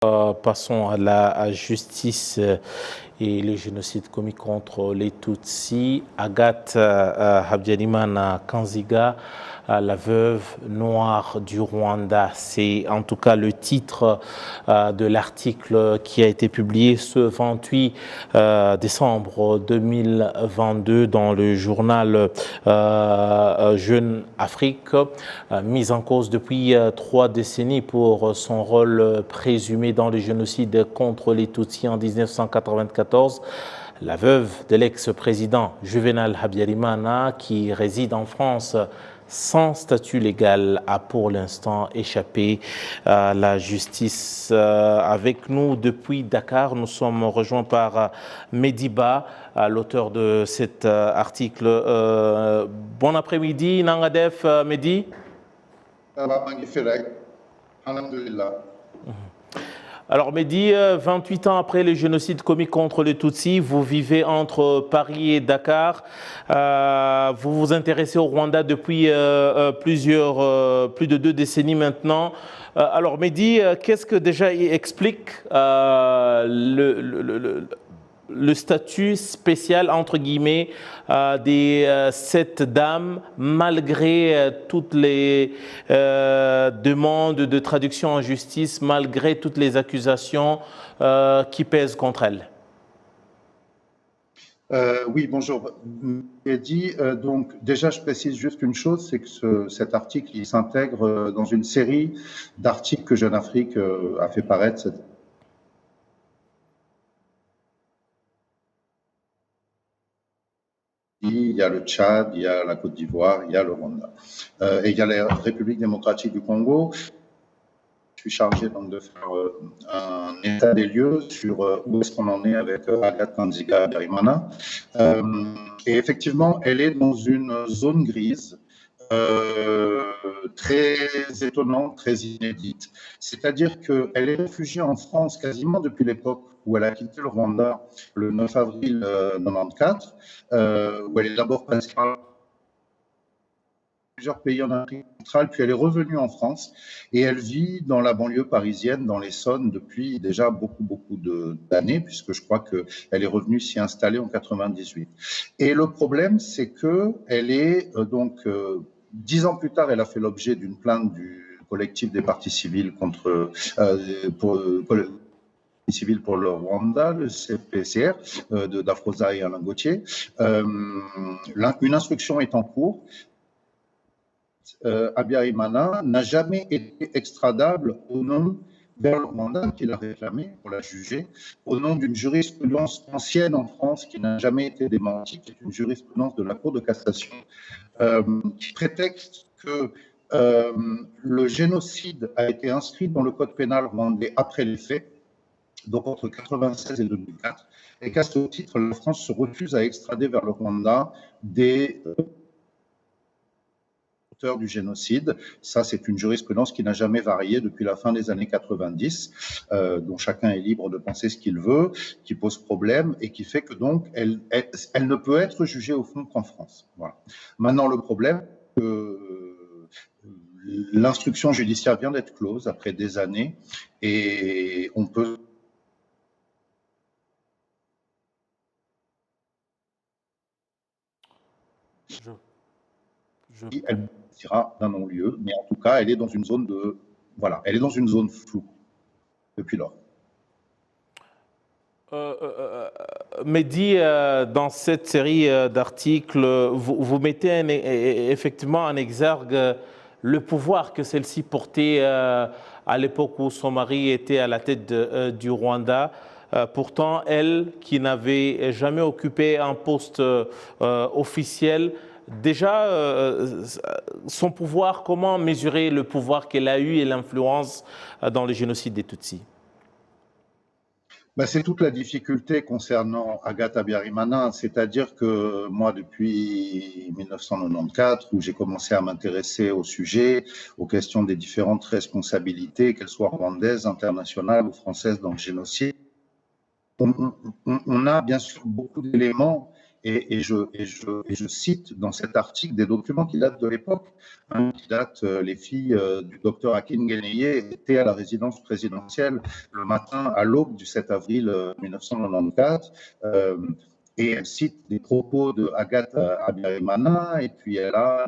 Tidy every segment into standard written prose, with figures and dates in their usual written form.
Passons à la justice et le génocide commis contre les Tutsis. Agathe Habyarimana Kanziga, la veuve noire du Rwanda. C'est en tout cas le titre de l'article qui a été publié ce 28 décembre 2022 dans le journal Jeune Afrique, mise en cause depuis 3 décennies pour son rôle présumé dans le génocide contre les Tutsis en 1994. La veuve de l'ex-président Juvenal Habyarimana, qui réside en France sans statut légal, a pour l'instant échappé à la justice. Avec nous depuis Dakar, nous sommes rejoints par Mediba, l'auteur de cet article. Bon après-midi, Nangadef, Mehdi. Ça va, magnifique. Alhamdulillah. Alors Mehdi, 28 ans après le génocide commis contre les Tutsis, vous vivez entre Paris et Dakar. Vous vous intéressez au Rwanda depuis plus de 2 décennies maintenant. Alors Mehdi, qu'est-ce que déjà explique le statut spécial, entre guillemets, des 7 dames, malgré toutes les demandes de traduction en justice, malgré toutes les accusations qui pèsent contre elles? Oui, bonjour. Mehdi, donc déjà je précise juste une chose, c'est que cet article il s'intègre dans une série d'articles que Jeune Afrique a fait paraître il y a le Tchad, il y a la Côte d'Ivoire, il y a le Rwanda. Et il y a la République démocratique du Congo. Je suis chargé donc de faire un état des lieux sur où est-ce qu'on en est avec Agathe Kanziga Habyarimana. Et effectivement, elle est dans une zone grise très étonnante, très inédite. C'est-à-dire qu'elle est réfugiée en France quasiment depuis l'époque où elle a quitté le Rwanda le 9 avril 94, où elle est d'abord passée par plusieurs pays en Afrique centrale, puis elle est revenue en France et elle vit dans la banlieue parisienne, dans l'Essonne, depuis déjà beaucoup d'années, puisque je crois qu'elle est revenue s'y installer en 98. Et le problème, c'est qu'elle est donc 10 ans plus tard, elle a fait l'objet d'une plainte du collectif des parties civiles contre civil pour le Rwanda, le CPCR, d'Afroza et Alain Gauthier. Une instruction est en cours. Habyarimana n'a jamais été extradable au nom vers le Rwanda qu'il a réclamé pour la juger, au nom d'une jurisprudence ancienne en France qui n'a jamais été démentie, qui est une jurisprudence de la Cour de cassation, qui prétexte que le génocide a été inscrit dans le code pénal rwandais après les faits, donc entre 1996 et 2004, et qu'à ce titre, la France se refuse à extrader vers le Rwanda des auteurs du génocide. Ça, c'est une jurisprudence qui n'a jamais varié depuis la fin des années 90, dont chacun est libre de penser ce qu'il veut, qui pose problème et qui fait que donc elle ne peut être jugée au fond qu'en France. Voilà. Maintenant, le problème, l'instruction judiciaire vient d'être close après des années et on peut elle partira d'un non-lieu, mais en tout cas, elle est dans une zone elle est dans une zone floue depuis lors. Mehdi, dans cette série d'articles, vous mettez effectivement en exergue le pouvoir que celle-ci portait à l'époque où son mari était à la tête du Rwanda. Pourtant, elle, qui n'avait jamais occupé un poste officiel, déjà, son pouvoir, comment mesurer le pouvoir qu'elle a eu et l'influence dans le génocide des Tutsis? C'est toute la difficulté concernant Agathe Habyarimana, c'est-à-dire que moi, depuis 1994, où j'ai commencé à m'intéresser au sujet, aux questions des différentes responsabilités, qu'elles soient rwandaises, internationales ou françaises dans le génocide, on a bien sûr beaucoup d'éléments Et je cite dans cet article des documents qui datent de l'époque, qui datent, les filles du docteur Akin Guénéé étaient à la résidence présidentielle le matin à l'aube du 7 avril 1994. Et elle cite des propos de Agathe Habyarimana, et puis elle a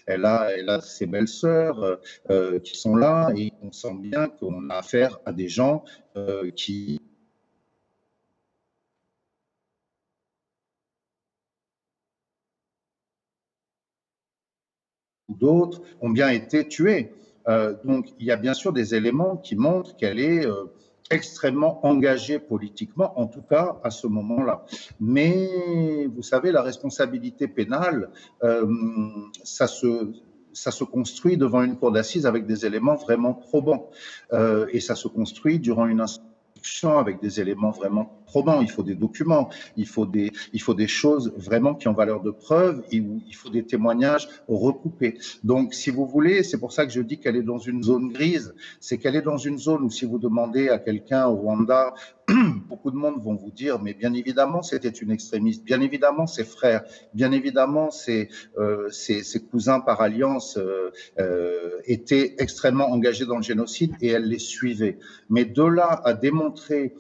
elle a ses belles-sœurs qui sont là, et on sent bien qu'on a affaire à des gens qui d'autres ont bien été tués. Donc, il y a bien sûr des éléments qui montrent qu'elle est extrêmement engagée politiquement, en tout cas à ce moment-là. Mais vous savez, la responsabilité pénale, ça se construit devant une cour d'assises avec des éléments vraiment probants. Et ça se construit durant une instruction avec des éléments vraiment probants. Il faut des documents, il faut des choses vraiment qui ont valeur de preuve, et où il faut des témoignages recoupés. Donc, si vous voulez, c'est pour ça que je dis qu'elle est dans une zone grise, c'est qu'elle est dans une zone où si vous demandez à quelqu'un au Rwanda, beaucoup de monde vont vous dire, mais bien évidemment, c'était une extrémiste, bien évidemment, ses frères, bien évidemment, ses cousins par alliance étaient extrêmement engagés dans le génocide et elle les suivait. Mais de là à démontrer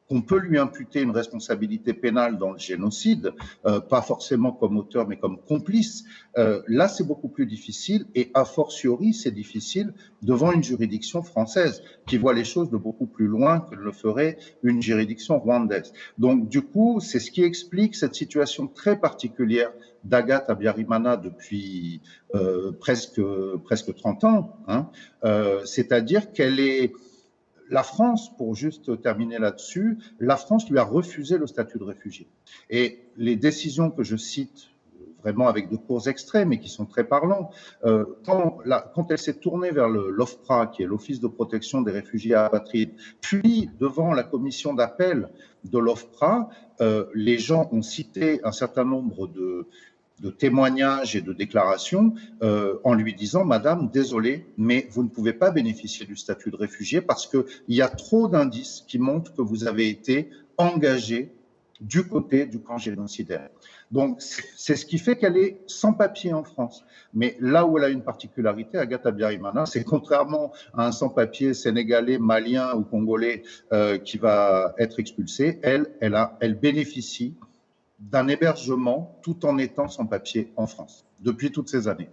qu'on peut lui imputer une responsabilité pénale dans le génocide, pas forcément comme auteur, mais comme complice, là, c'est beaucoup plus difficile, et a fortiori, c'est difficile devant une juridiction française qui voit les choses de beaucoup plus loin que le ferait une juridiction rwandaise. Donc, du coup, c'est ce qui explique cette situation très particulière d'Agathe Habyarimana depuis presque 30 ans, hein, c'est-à-dire qu'elle est... La France, pour juste terminer là-dessus, la France lui a refusé le statut de réfugié. Et les décisions que je cite, vraiment avec de courts extraits, mais qui sont très parlants, quand elle s'est tournée vers l'OFPRA, qui est l'Office de protection des réfugiés apatrides, puis devant la commission d'appel de l'OFPRA, les gens ont cité un certain nombre de témoignages et de déclarations en lui disant « Madame, désolé, mais vous ne pouvez pas bénéficier du statut de réfugié parce qu'il y a trop d'indices qui montrent que vous avez été engagé du côté du camp génocidaire. » Donc, c'est ce qui fait qu'elle est sans papier en France. Mais là où elle a une particularité, Agathe Habyarimana, c'est contrairement à un sans-papier sénégalais, malien ou congolais qui va être expulsé, elle bénéficie d'un hébergement tout en étant sans papier en France, depuis toutes ces années.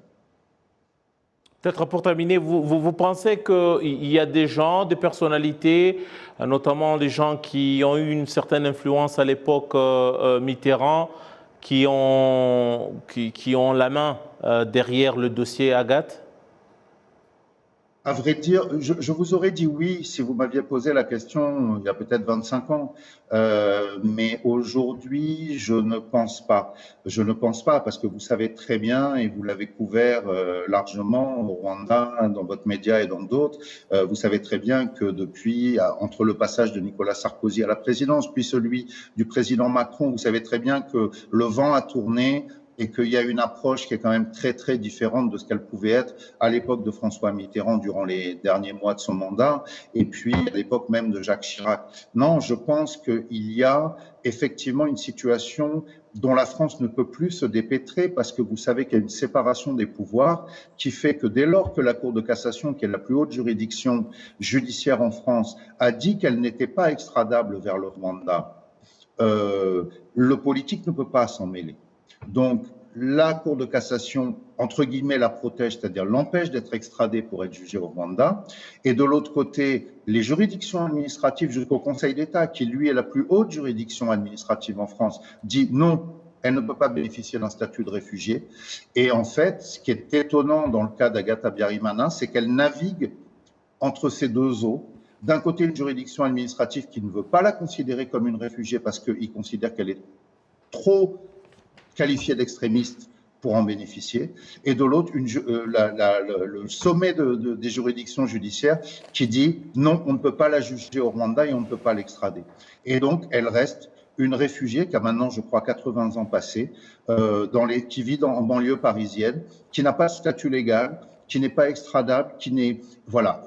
Peut-être pour terminer, vous pensez qu'il y a des gens, des personnalités, notamment des gens qui ont eu une certaine influence à l'époque Mitterrand, qui ont la main derrière le dossier Agathe? À vrai dire, je vous aurais dit oui si vous m'aviez posé la question il y a peut-être 25 ans. Mais aujourd'hui, je ne pense pas. Je ne pense pas parce que vous savez très bien, et vous l'avez couvert largement au Rwanda, dans votre média et dans d'autres, vous savez très bien que depuis, entre le passage de Nicolas Sarkozy à la présidence, puis celui du président Macron, vous savez très bien que le vent a tourné, et qu'il y a une approche qui est quand même très, très différente de ce qu'elle pouvait être à l'époque de François Mitterrand durant les derniers mois de son mandat, et puis à l'époque même de Jacques Chirac. Non, je pense qu'il y a effectivement une situation dont la France ne peut plus se dépêtrer, parce que vous savez qu'il y a une séparation des pouvoirs qui fait que dès lors que la Cour de cassation, qui est la plus haute juridiction judiciaire en France, a dit qu'elle n'était pas extradable vers le Rwanda, le politique ne peut pas s'en mêler. Donc, la Cour de cassation, entre guillemets, la protège, c'est-à-dire l'empêche d'être extradé pour être jugé au Rwanda. Et de l'autre côté, les juridictions administratives jusqu'au Conseil d'État, qui lui est la plus haute juridiction administrative en France, dit non, elle ne peut pas bénéficier d'un statut de réfugié. Et en fait, ce qui est étonnant dans le cas d'Agathe Habyarimana, c'est qu'elle navigue entre ces deux eaux. D'un côté, une juridiction administrative qui ne veut pas la considérer comme une réfugiée parce qu'il considère qu'elle est trop qualifiée d'extrémiste pour en bénéficier, et de l'autre, le sommet des juridictions judiciaires qui dit non, on ne peut pas la juger au Rwanda et on ne peut pas l'extrader. Et donc, elle reste une réfugiée qui a maintenant, je crois, 80 ans passés, qui vit en banlieue parisienne, qui n'a pas de statut légal, qui n'est pas extradable, qui n'est... Voilà,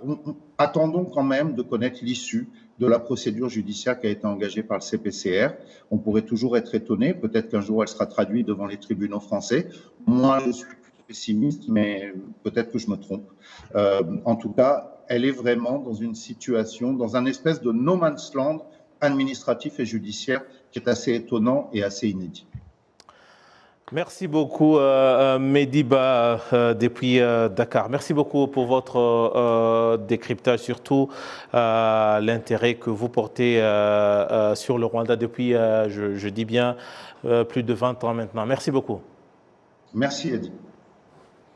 attendons quand même de connaître l'issue de la procédure judiciaire qui a été engagée par le CPCR. On pourrait toujours être étonné, peut-être qu'un jour elle sera traduite devant les tribunaux français. Moi, je suis plutôt pessimiste, mais peut-être que je me trompe. En tout cas, elle est vraiment dans une situation, dans un espèce de no man's land administratif et judiciaire qui est assez étonnant et assez inédit. Merci beaucoup, Mediba, depuis Dakar. Merci beaucoup pour votre décryptage, surtout l'intérêt que vous portez sur le Rwanda depuis, je dis bien, plus de 20 ans maintenant. Merci beaucoup. Merci, Eddy.